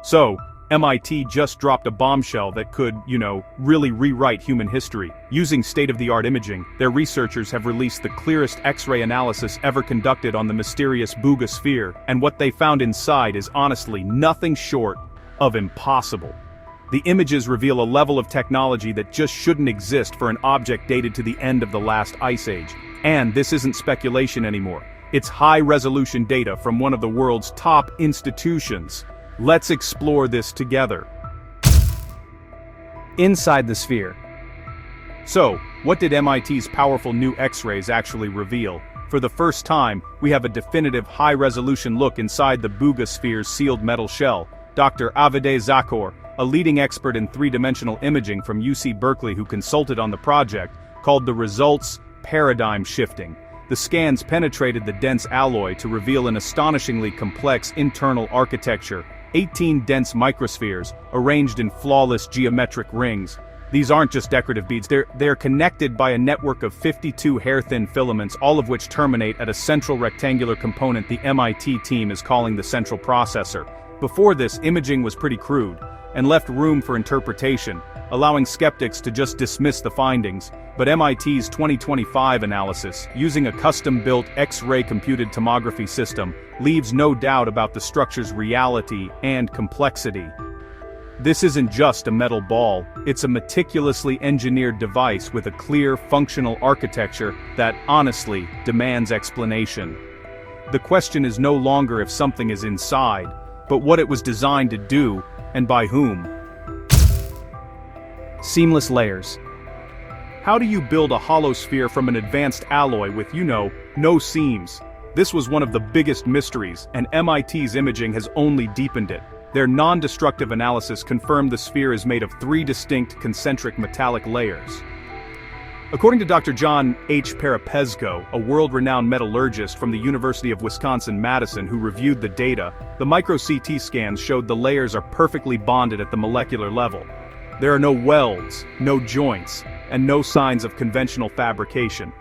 So, MIT just dropped a bombshell that could, really rewrite human history. Using state-of-the-art imaging, their researchers have released the clearest X-ray analysis ever conducted on the mysterious Buga Sphere, and what they found inside is honestly nothing short of impossible. The images reveal a level of technology that just shouldn't exist for an object dated to the end of the last ice age. And this isn't speculation anymore. It's high-resolution data from one of the world's top institutions. Let's explore this together. Inside the sphere. So, what did MIT's powerful new X-rays actually reveal? For the first time, we have a definitive high-resolution look inside the Buga Sphere's sealed metal shell. Dr. Unveils Buga, a leading expert in three-dimensional imaging from UC Berkeley who consulted on the project, called the results paradigm shifting. The scans penetrated the dense alloy to reveal an astonishingly complex internal architecture. 18 dense microspheres, arranged in flawless geometric rings. These aren't just decorative beads, they're connected by a network of 52 hair-thin filaments, all of which terminate at a central rectangular component the MIT team is calling the central processor. Before this, imaging was pretty crude, and left room for interpretation, allowing skeptics to just dismiss the findings. But MIT's 2025 analysis, using a custom-built X-ray computed tomography system, leaves no doubt about the structure's reality and complexity. This isn't just a metal ball, it's a meticulously engineered device with a clear, functional architecture that, honestly, demands explanation. The question is no longer if something is inside, but what it was designed to do, and by whom. Seamless layers. How do you build a hollow sphere from an advanced alloy with, no seams? This was one of the biggest mysteries, and MIT's imaging has only deepened it. Their non-destructive analysis confirmed the sphere is made of 3 distinct concentric metallic layers. According to Dr. John H. Parapesco, a world-renowned metallurgist from the University of Wisconsin-Madison who reviewed the data, the micro-CT scans showed the layers are perfectly bonded at the molecular level. There are no welds, no joints, and no signs of conventional fabrication.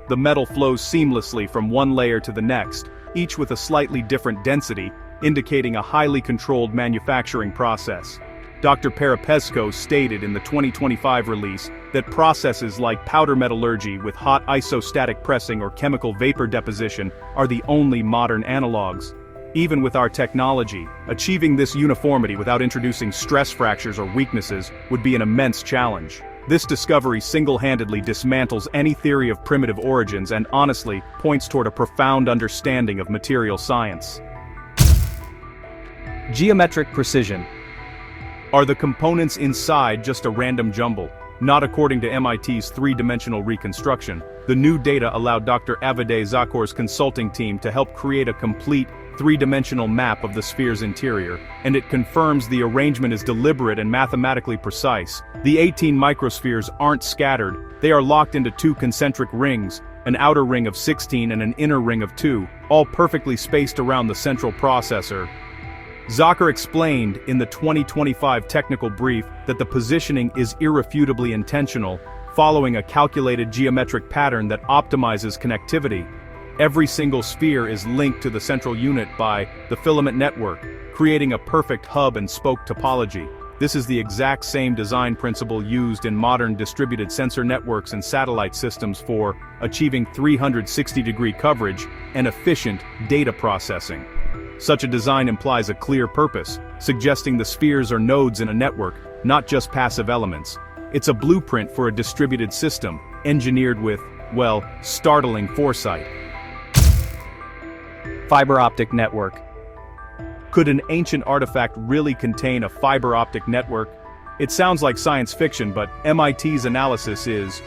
The metal flows seamlessly from one layer to the next, each with a slightly different density, indicating a highly controlled manufacturing process. Dr. Parapesco stated in the 2025 release that processes like powder metallurgy with hot isostatic pressing or chemical vapor deposition are the only modern analogs. Even with our technology, achieving this uniformity without introducing stress fractures or weaknesses would be an immense challenge. This discovery single-handedly dismantles any theory of primitive origins and honestly points toward a profound understanding of material science. Geometric precision. Are the components inside just a random jumble? Not according to MIT's three-dimensional reconstruction. The new data allowed Dr. Unveils Buga's consulting team to help create a complete, three-dimensional map of the sphere's interior, and it confirms the arrangement is deliberate and mathematically precise. The 18 microspheres aren't scattered, they are locked into 2 concentric rings, an outer ring of 16 and an inner ring of 2, all perfectly spaced around the central processor. Zucker explained in the 2025 technical brief that the positioning is irrefutably intentional, following a calculated geometric pattern that optimizes connectivity. Every single sphere is linked to the central unit by the filament network, creating a perfect hub and spoke topology. This is the exact same design principle used in modern distributed sensor networks and satellite systems for achieving 360-degree coverage and efficient data processing. Such a design implies a clear purpose, suggesting the spheres are nodes in a network, not just passive elements. It's a blueprint for a distributed system, engineered with, startling foresight. Fiber optic network. Could an ancient artifact really contain a fiber optic network? It sounds like science fiction, but MIT's analysis is,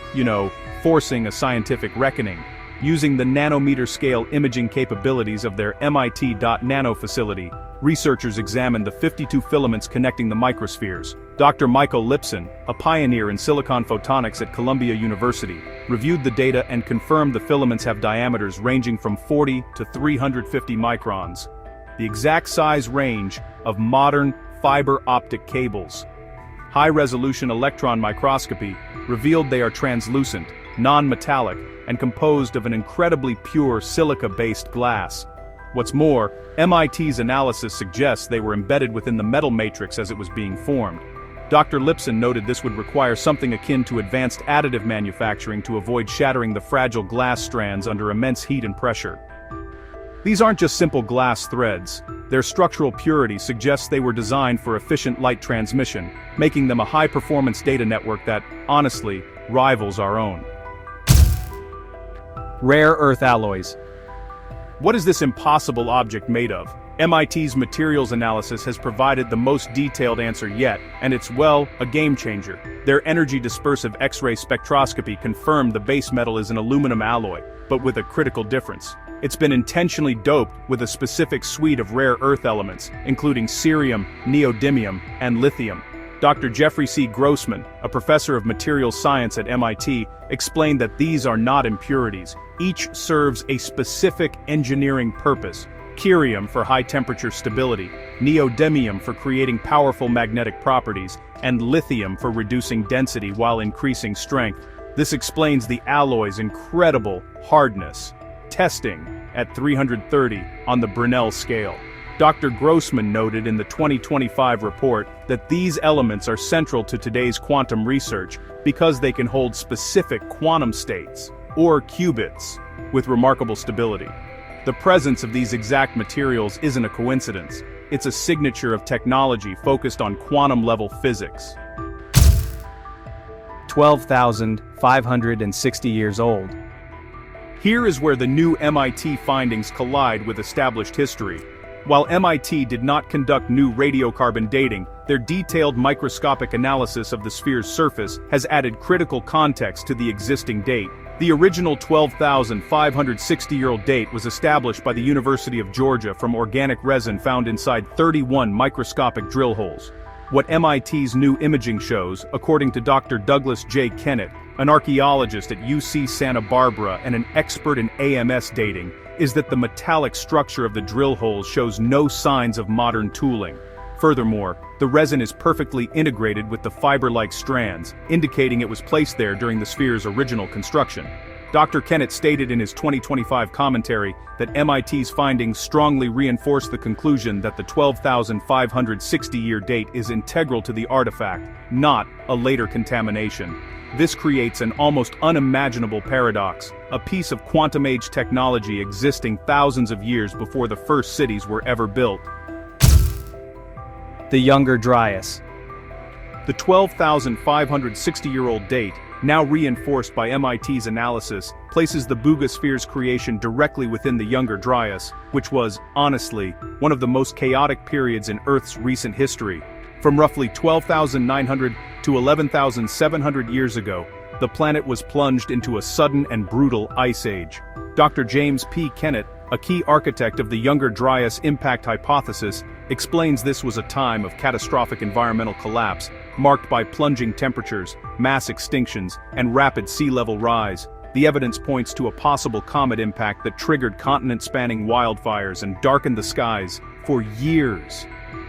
forcing a scientific reckoning. Using the nanometer-scale imaging capabilities of their MIT.nano facility, researchers examined the 52 filaments connecting the microspheres. Dr. Michael Lipson, a pioneer in silicon photonics at Columbia University, reviewed the data and confirmed the filaments have diameters ranging from 40 to 350 microns, the exact size range of modern fiber optic cables. High-resolution electron microscopy revealed they are translucent, non-metallic, and composed of an incredibly pure silica-based glass. What's more, MIT's analysis suggests they were embedded within the metal matrix as it was being formed. Dr. Lipson noted this would require something akin to advanced additive manufacturing to avoid shattering the fragile glass strands under immense heat and pressure. These aren't just simple glass threads. Their structural purity suggests they were designed for efficient light transmission, making them a high-performance data network that, honestly, rivals our own. Rare earth alloys. What is this impossible object made of? MIT's materials analysis has provided the most detailed answer yet, and it's, well, a game-changer. Their energy-dispersive X-ray spectroscopy confirmed the base metal is an aluminum alloy, but with a critical difference. It's been intentionally doped with a specific suite of rare earth elements, including cerium, neodymium, and lithium. Dr. Jeffrey C. Grossman, a professor of materials science at MIT, explained that these are not impurities. Each serves a specific engineering purpose. Cerium for high-temperature stability, neodymium for creating powerful magnetic properties, and lithium for reducing density while increasing strength. This explains the alloy's incredible hardness. Testing at 330 on the Brinell scale. Dr. Grossman noted in the 2025 report that these elements are central to today's quantum research because they can hold specific quantum states, or qubits, with remarkable stability. The presence of these exact materials isn't a coincidence. It's a signature of technology focused on quantum-level physics. 12,560 years old. Here is where the new MIT findings collide with established history. While MIT did not conduct new radiocarbon dating, their detailed microscopic analysis of the sphere's surface has added critical context to the existing date. The original 12,560-year-old date was established by the University of Georgia from organic resin found inside 31 microscopic drill holes. What MIT's new imaging shows, according to Dr. Douglas J. Kennett, an archaeologist at UC Santa Barbara and an expert in AMS dating, is that the metallic structure of the drill holes shows no signs of modern tooling. Furthermore, the resin is perfectly integrated with the fiber-like strands, indicating it was placed there during the sphere's original construction. Dr. Kennett stated in his 2025 commentary that MIT's findings strongly reinforce the conclusion that the 12,560-year date is integral to the artifact, not a later contamination. This creates an almost unimaginable paradox, a piece of quantum-age technology existing thousands of years before the first cities were ever built. The Younger Dryas. The 12,560-year-old date, now reinforced by MIT's analysis, places the Buga Sphere's creation directly within the Younger Dryas, which was, honestly, one of the most chaotic periods in Earth's recent history. From roughly 12,900 to 11,700 years ago, the planet was plunged into a sudden and brutal ice age. Dr. James P. Kennett, a key architect of the Younger Dryas impact hypothesis, explains this was a time of catastrophic environmental collapse, marked by plunging temperatures, mass extinctions, and rapid sea level rise. The evidence points to a possible comet impact that triggered continent-spanning wildfires and darkened the skies for years.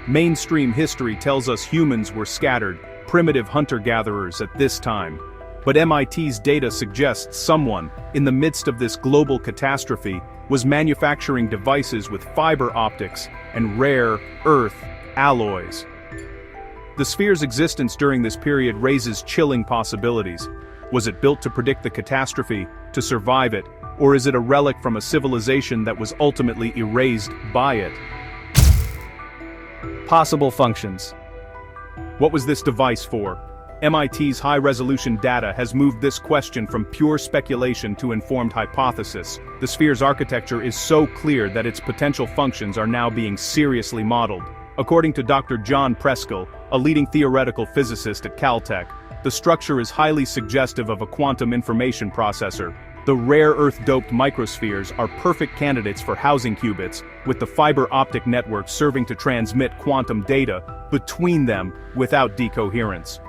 Mainstream history tells us humans were scattered, primitive hunter-gatherers at this time. But MIT's data suggests someone, in the midst of this global catastrophe, was manufacturing devices with fiber optics and rare earth alloys. The sphere's existence during this period raises chilling possibilities. Was it built to predict the catastrophe, to survive it, or is it a relic from a civilization that was ultimately erased by it? Possible functions. What was this device for? MIT's high-resolution data has moved this question from pure speculation to informed hypothesis. The sphere's architecture is so clear that its potential functions are now being seriously modeled. According to Dr. John Preskill, a leading theoretical physicist at Caltech, the structure is highly suggestive of a quantum information processor. The rare earth-doped microspheres are perfect candidates for housing qubits, with the fiber optic network serving to transmit quantum data between them without decoherence.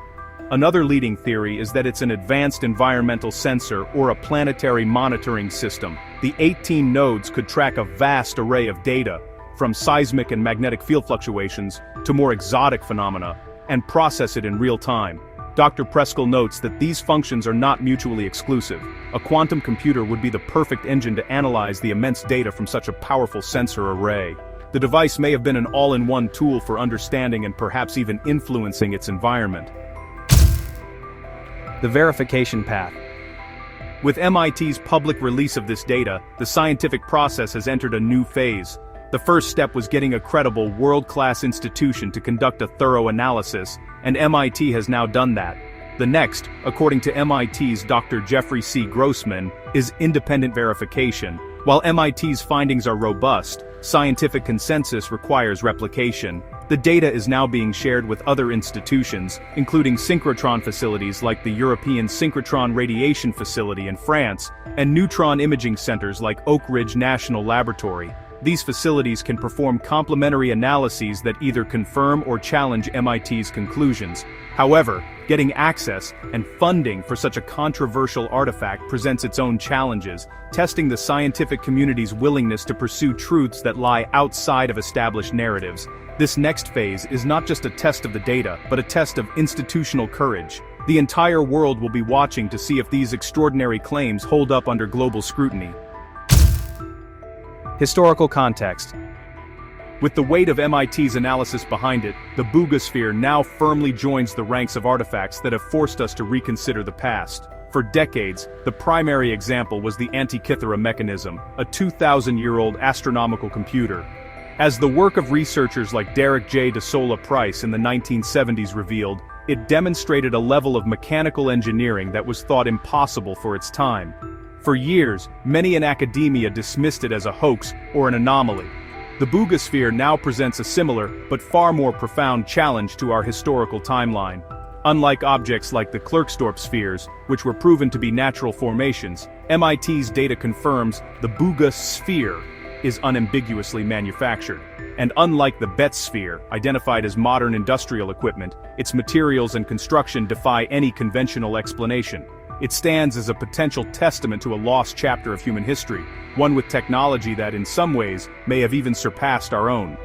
Another leading theory is that it's an advanced environmental sensor or a planetary monitoring system. The 18 nodes could track a vast array of data, from seismic and magnetic field fluctuations to more exotic phenomena, and process it in real time. Dr. Preskel notes that these functions are not mutually exclusive. A quantum computer would be the perfect engine to analyze the immense data from such a powerful sensor array. The device may have been an all-in-one tool for understanding and perhaps even influencing its environment. The verification path. With MIT's public release of this data, the scientific process has entered a new phase. The first step was getting a credible, world-class institution to conduct a thorough analysis, and MIT has now done that. The next, according to MIT's Dr. Jeffrey C. Grossman, is independent verification. While MIT's findings are robust, scientific consensus requires replication. The data is now being shared with other institutions, including synchrotron facilities like the European Synchrotron Radiation Facility in France, and neutron imaging centers like Oak Ridge National Laboratory. These facilities can perform complementary analyses that either confirm or challenge MIT's conclusions. However, getting access and funding for such a controversial artifact presents its own challenges, testing the scientific community's willingness to pursue truths that lie outside of established narratives. This next phase is not just a test of the data, but a test of institutional courage. The entire world will be watching to see if these extraordinary claims hold up under global scrutiny. Historical context. With the weight of MIT's analysis behind it, the Buga Sphere now firmly joins the ranks of artifacts that have forced us to reconsider the past. For decades, the primary example was the Antikythera mechanism, a 2,000-year-old astronomical computer. As the work of researchers like Derek J. DeSola Price in the 1970s revealed, it demonstrated a level of mechanical engineering that was thought impossible for its time. For years, many in academia dismissed it as a hoax or an anomaly. The Buga Sphere now presents a similar, but far more profound challenge to our historical timeline. Unlike objects like the Klerksdorp spheres, which were proven to be natural formations, MIT's data confirms the Buga Sphere is unambiguously manufactured. And unlike the Betz sphere, identified as modern industrial equipment, its materials and construction defy any conventional explanation. It stands as a potential testament to a lost chapter of human history, one with technology that in some ways may have even surpassed our own.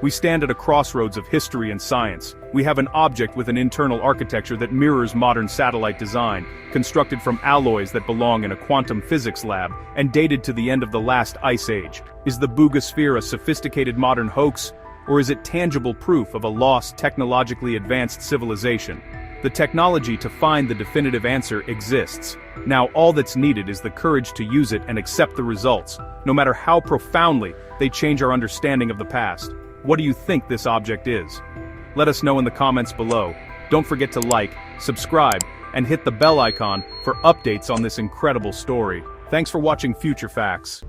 We stand at a crossroads of history and science. We have an object with an internal architecture that mirrors modern satellite design, constructed from alloys that belong in a quantum physics lab, and dated to the end of the last ice age. Is the Buga Sphere a sophisticated modern hoax, or is it tangible proof of a lost, technologically advanced civilization? The technology to find the definitive answer exists. Now all that's needed is the courage to use it and accept the results, no matter how profoundly they change our understanding of the past. What do you think this object is? Let us know in the comments below. Don't forget to like, subscribe, and hit the bell icon for updates on this incredible story. Thanks for watching Future Facts.